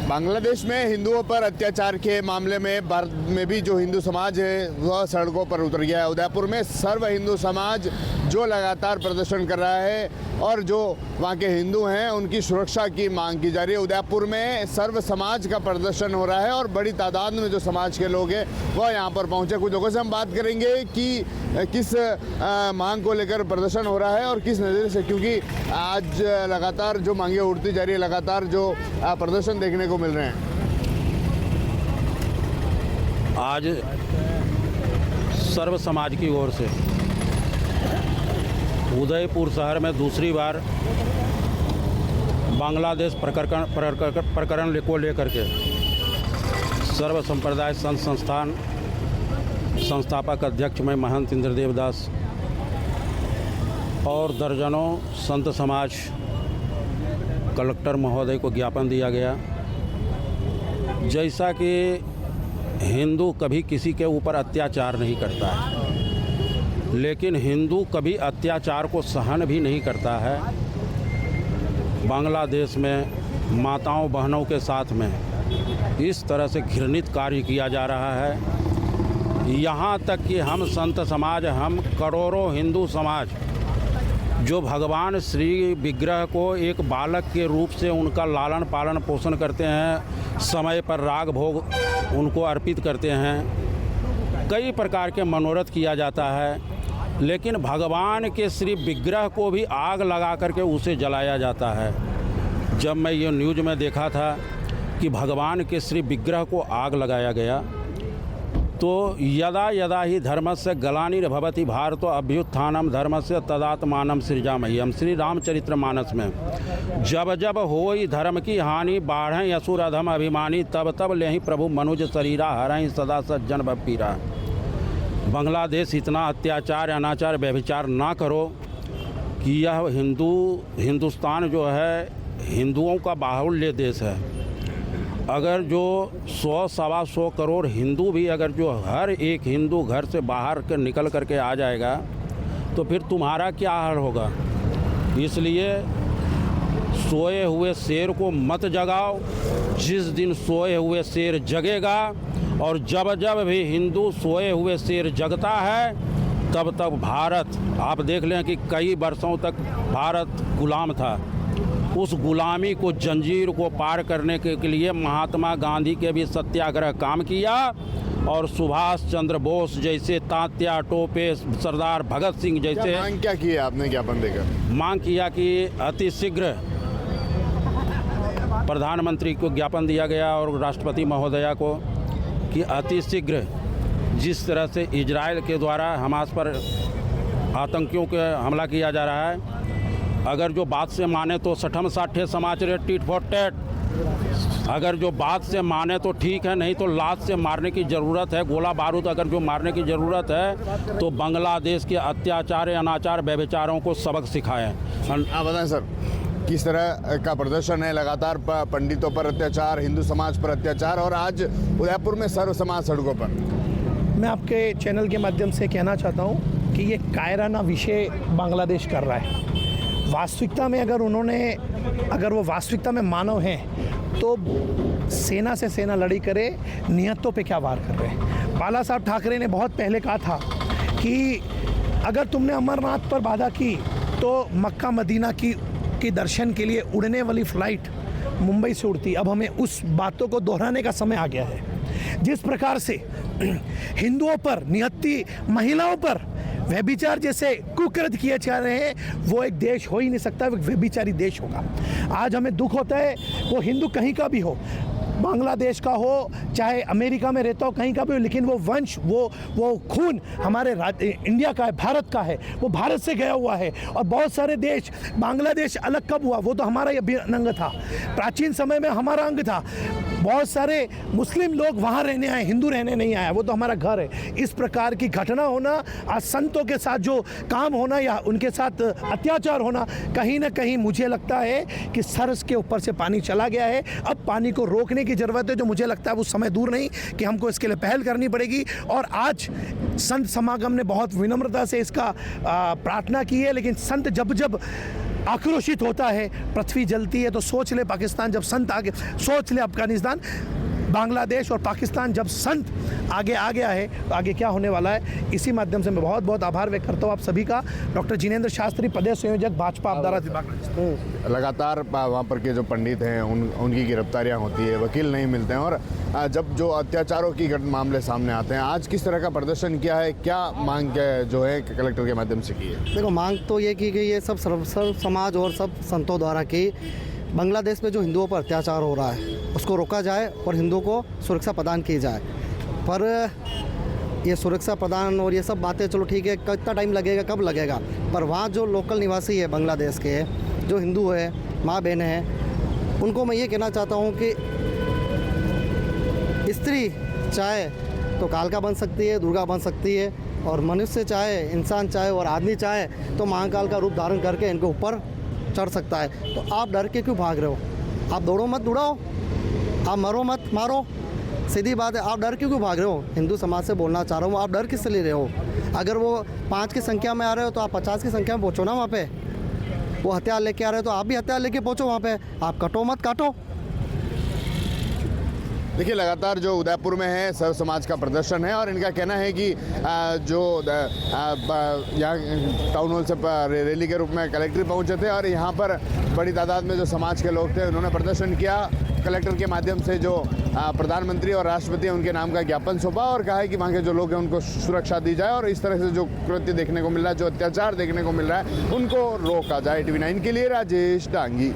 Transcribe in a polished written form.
बांग्लादेश में हिंदुओं पर अत्याचार के मामले में भारत में भी जो हिंदू समाज है वह सड़कों पर उतर गया है। उदयपुर में सर्व हिंदू समाज जो लगातार प्रदर्शन कर रहा है और जो वहाँ के हिंदू हैं उनकी सुरक्षा की मांग की जा रही है। उदयपुर में सर्व समाज का प्रदर्शन हो रहा है और बड़ी तादाद में जो समाज के लोग हैं वह यहाँ पर पहुँचे। कुछ लोगों से हम बात करेंगे कि किस मांग को लेकर प्रदर्शन हो रहा है और किस नज़रिए से, क्योंकि आज लगातार जो मांगें उठती जा रही है, लगातार जो प्रदर्शन देखने को मिल रहे हैं। आज सर्व समाज की ओर से उदयपुर शहर में दूसरी बार बांग्लादेश प्रकरण को लेकर के सर्व संप्रदाय संत संस्थान संस्थापक अध्यक्ष में महंत इंद्रदेव दास और दर्जनों संत समाज कलेक्टर महोदय को ज्ञापन दिया गया। जैसा कि हिंदू कभी किसी के ऊपर अत्याचार नहीं करता है, लेकिन हिंदू कभी अत्याचार को सहन भी नहीं करता है। बांग्लादेश में माताओं बहनों के साथ में इस तरह से घृणित कार्य किया जा रहा है। यहाँ तक कि हम संत समाज, हम करोड़ों हिंदू समाज जो भगवान श्री विग्रह को एक बालक के रूप से उनका लालन पालन पोषण करते हैं, समय पर राग भोग उनको अर्पित करते हैं, कई प्रकार के मनोरथ किया जाता है, लेकिन भगवान के श्री विग्रह को भी आग लगा करके उसे जलाया जाता है। जब मैं ये न्यूज़ में देखा था कि भगवान के श्री विग्रह को आग लगाया गया, तो यदा यदा ही धर्मस्य ग्लानिर्भवति भारतो अभ्युत्थानम धर्मस्य तदात्मानं सृजामह्यम। श्री रामचरितमानस में जब जब होई धर्म की हानि बाढ़ें असुर अधम अभिमानी तब तब लेहि प्रभु मनुज शरीरा हरहि सदा सज्जन भव पीरा। बांग्लादेश इतना अत्याचार अनाचार व्यभिचार ना करो कि यह हिंदुस्तान जो है हिंदुओं का बाहुल्य देश है। अगर जो 100-125 करोड़ हिंदू भी अगर जो हर एक हिंदू घर से बाहर के निकल करके आ जाएगा तो फिर तुम्हारा क्या हाल होगा। इसलिए सोए हुए शेर को मत जगाओ। जिस दिन सोए हुए शेर जगेगा और जब जब भी हिंदू सोए हुए शेर जगता है तब तक भारत, आप देख लें कि कई वर्षों तक भारत गुलाम था। उस गुलामी को, जंजीर को पार करने के लिए महात्मा गांधी के भी सत्याग्रह काम किया और सुभाष चंद्र बोस जैसे, तात्या टोपे, सरदार भगत सिंह जैसे। मांग क्या की है आपने ज्ञापन देकर? मांग किया कि अति शीघ्र प्रधानमंत्री को ज्ञापन दिया गया और राष्ट्रपति महोदया को कि अति शीघ्र जिस तरह से इजराइल के द्वारा हमास पर आतंकियों के हमला किया जा रहा है, अगर जो बात से माने तो सठम साठे समाज रे टीट फॉर टैट। अगर जो बात से माने तो ठीक है, नहीं तो लात से मारने की ज़रूरत है। गोला बारूद अगर जो मारने की ज़रूरत है तो बांग्लादेश के अत्याचार अनाचार व्यभिचारों को सबक सिखाएं। आप बताएं सर, किस तरह का प्रदर्शन है? लगातार पंडितों पर अत्याचार, हिंदू समाज पर अत्याचार और आज उदयपुर में सर्व समाज सड़कों पर। मैं आपके चैनल के माध्यम से कहना चाहता हूँ कि ये कायराना विषय बांग्लादेश कर रहा है। वास्तविकता में अगर वो वास्तविकता में मानव हैं तो सेना से सेना लड़ी करे, नियतों पे क्या वार कर रहे हैं। बाला साहब ठाकरे ने बहुत पहले कहा था कि अगर तुमने अमरनाथ पर बाधा की तो मक्का मदीना की दर्शन के लिए उड़ने वाली फ़्लाइट मुंबई से उड़ती। अब हमें उस बातों को दोहराने का समय आ गया है। जिस प्रकार से हिंदुओं पर, निहत्ती महिलाओं पर व्यभिचार जैसे कुकृत्य किए जा रहे हैं, वो एक देश हो ही नहीं सकता, वो व्यभिचारी देश होगा। आज हमें दुख होता है, वो हिंदू कहीं का भी हो, बांग्लादेश का हो चाहे अमेरिका में रहता हो, कहीं का भी हो, लेकिन वो वंश, वो खून हमारे इंडिया का है, भारत का है, वो भारत से गया हुआ है। और बहुत सारे देश, बांग्लादेश अलग कब हुआ? वो तो हमारा ही अंग था, प्राचीन समय में हमारा अंग था। बहुत सारे मुस्लिम लोग वहाँ रहने आए, हिंदू रहने नहीं आया, वो तो हमारा घर है। इस प्रकार की घटना होना, आज संतों के साथ जो काम होना या उनके साथ अत्याचार होना, कहीं ना कहीं मुझे लगता है कि सर के ऊपर से पानी चला गया है। अब पानी को रोकने की ज़रूरत है, जो मुझे लगता है वो समय दूर नहीं कि हमको इसके लिए पहल करनी पड़ेगी। और आज संत समागम ने बहुत विनम्रता से इसका प्रार्थना की है, लेकिन संत जब आक्रोशित होता है, पृथ्वी जलती है। तो सोच ले पाकिस्तान जब संत आगे, सोच ले अफगानिस्तान, बांग्लादेश और पाकिस्तान जब संत आगे आ गया है तो आगे क्या होने वाला है। इसी माध्यम से मैं बहुत बहुत आभार व्यक्त करता हूँ आप सभी का। डॉक्टर जिनेंद्र शास्त्री, प्रदेश संयोजक भाजपा अब्दारा विभाग। लगातार वहाँ पर के जो पंडित हैं उनकी गिरफ्तारियाँ होती है, वकील नहीं मिलते हैं, और जब जो अत्याचारों की मामले सामने आते हैं, आज किस तरह का प्रदर्शन किया है, क्या मांग जो है कलेक्टर के माध्यम से की है? देखो, मांग तो ये की गई है सब सर्व समाज और सब संतों द्वारा कि बांग्लादेश में जो हिंदुओं पर अत्याचार हो रहा है उसको रोका जाए और हिंदुओं को सुरक्षा प्रदान की जाए। पर ये सुरक्षा प्रदान और ये सब बातें चलो ठीक है, कितना टाइम लगेगा, कब लगेगा, पर वहाँ जो लोकल निवासी है बांग्लादेश के, जो हिंदू है, माँ बहनें हैं, उनको मैं ये कहना चाहता हूँ कि स्त्री चाहे तो कालका बन सकती है, दुर्गा बन सकती है, और मनुष्य चाहे, इंसान चाहे और आदमी चाहे तो महाकाल का रूप धारण करके इनके ऊपर चढ़ सकता है। तो आप डर के क्यों भाग रहे हो? आप दौड़ो मत दौड़ाओ, आप मरो मत मारो, सीधी बात है। आप डर क्यों भाग रहे हो? हिंदू समाज से बोलना चाह रहा हूँ, आप डर किससे ले रहे हो? अगर वो 5 की संख्या में आ रहे हो तो आप 50 की संख्या में पहुँचो ना वहाँ पे। वो हथियार लेके आ रहे हो तो आप भी हथियार लेके पहुँचो वहाँ पे। आप कटो मत काटो। देखिए, लगातार जो उदयपुर में है सर्व समाज का प्रदर्शन है, और इनका कहना है कि जो यहाँ टाउन हॉल से रैली के रूप में कलेक्टर पहुँचे थे, और यहाँ पर बड़ी तादाद में जो समाज के लोग थे उन्होंने प्रदर्शन किया। कलेक्टर के माध्यम से जो प्रधानमंत्री और राष्ट्रपति हैं उनके नाम का ज्ञापन सौंपा और कहा है कि वहाँ के जो लोग हैं उनको सुरक्षा दी जाए, और इस तरह से जो कृत्य देखने को मिल रहा है, जो अत्याचार देखने को मिल रहा है, उनको रोका जाए। TV9 के लिए राजेश डांगी।